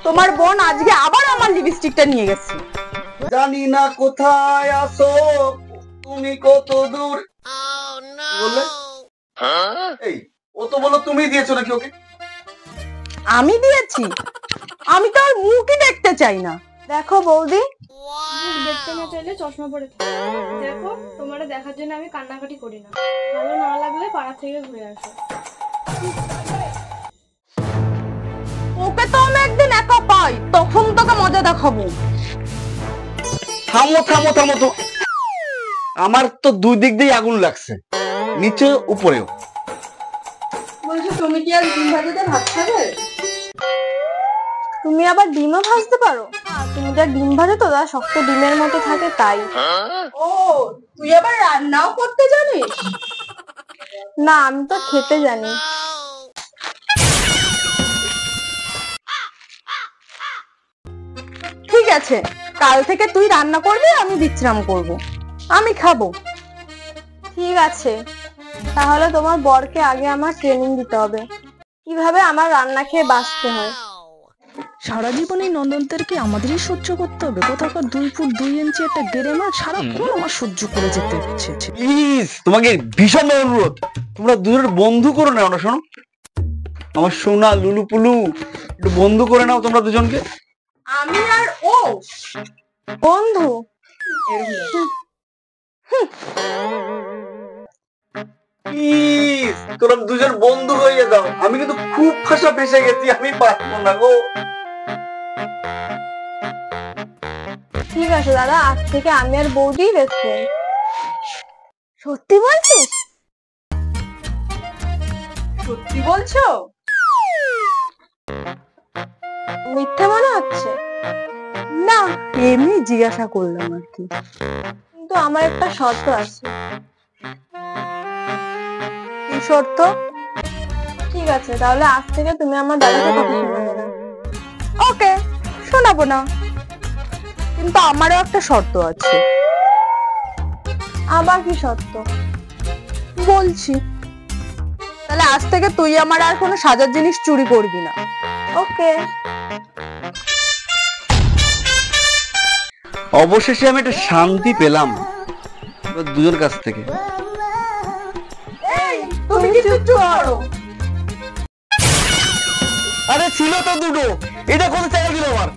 তোমার বোন আজকে আবার আমার লিপস্টিকটা নিয়ে গেছে। জানি না কোথায় আসো, তুমি কত দূর বললে। এই ও তো বলো তুমি দিয়েছো নাকি ওকে? আমি দিয়েছি? আমি তো আর মুখই দেখতে চাই না। দেখো বৌদি, দেখতে না চাইলে চশমা পরে থাকো। দেখো, তোমারে দেখার জন্য আমি কান্নাকাটি করি না। ভালো না লাগলে পাড়া থেকে ঘুরে আসো। ওকে তো আমি একদিন একা পাই, তখন তোকে মজা দেখাবো। থামো থামো থামো তো, আমার তো দুই দিক দিয়ে আগুন লাগছে, নিচে উপরেও। বলছো তুমি কি আর ডিম ভাজিতে ভাত খাবে? তুমি আবার ডিমও ভাজতে পারো? তুমি যা ডিম ভাজো তো তা শক্ত ডিমের মতো থাকে তাই। ও, তুই আবার রান্নাও করতে জানিস? না, আমি তো খেতে জানি। ঠিক আছে, কাল থেকে তুই রান্না করবি, আমি বিশ্রাম করব। আমি খাবো। ঠিক আছে, তাহলে তোমার বরকে আগে আমার ট্রেনিং দিতে হবে কিভাবে আমার রান্না খেয়ে বাঁচতে হয়। সারা জীবন এই নন্দনদেরকে আমাদেরই সহ্য করতে হবে। কোথাকার 2 ফুট 2 ইঞ্চি একটা গেড়ে মাছ সারাক্ষণ আমার সহ্য করে যেতে হচ্ছে। প্লিজ তোমাকে ভীষণ অনুরোধ, তোমরা দুজনের বন্ধু করে নাও না। শোনো, আমার সোনা লুলু পুলু, একটু বন্ধু করে নাও তোমরা দুজনকে। আমি আর ও বন্ধু? প্লিজ তোমরা দুজন বন্ধু হয়ে দাও, আমি কিন্তু খুব ফাঁসা ফেসে গেছি, আমি পারবো না গো। ঠিক আছে দাদা, আজ থেকে আমি আর বৌদি বেস্ট ফ্রেন্ড। সত্যি বলছিস? সত্যি বলছো? মিথ্যে মনে হচ্ছে? না, এমনি জিজ্ঞাসা করলাম আর কি। কিন্তু আমার একটা শর্ত আছে। কি শর্ত? ঠিক আছে, তাহলে আজ থেকে তুমি আমার দাদাকে কথা শোনাবে না। ওকে, শোনাবো না, কিন্তু আমারও একটা শর্ত আছে। আবার কি শর্ত? বলছি। তাহলে আজ থেকে তুই আমার আর কোনো সাজার জিনিস চুরি করবি না। ওকে। অবশেষে আমি একটা শান্তি পেলাম দুজন কাছ থেকে। এই, তুমি কি চুপ করো? আরে ছিল তো দুটো, এটা কোন জায়গায় গেল আমার?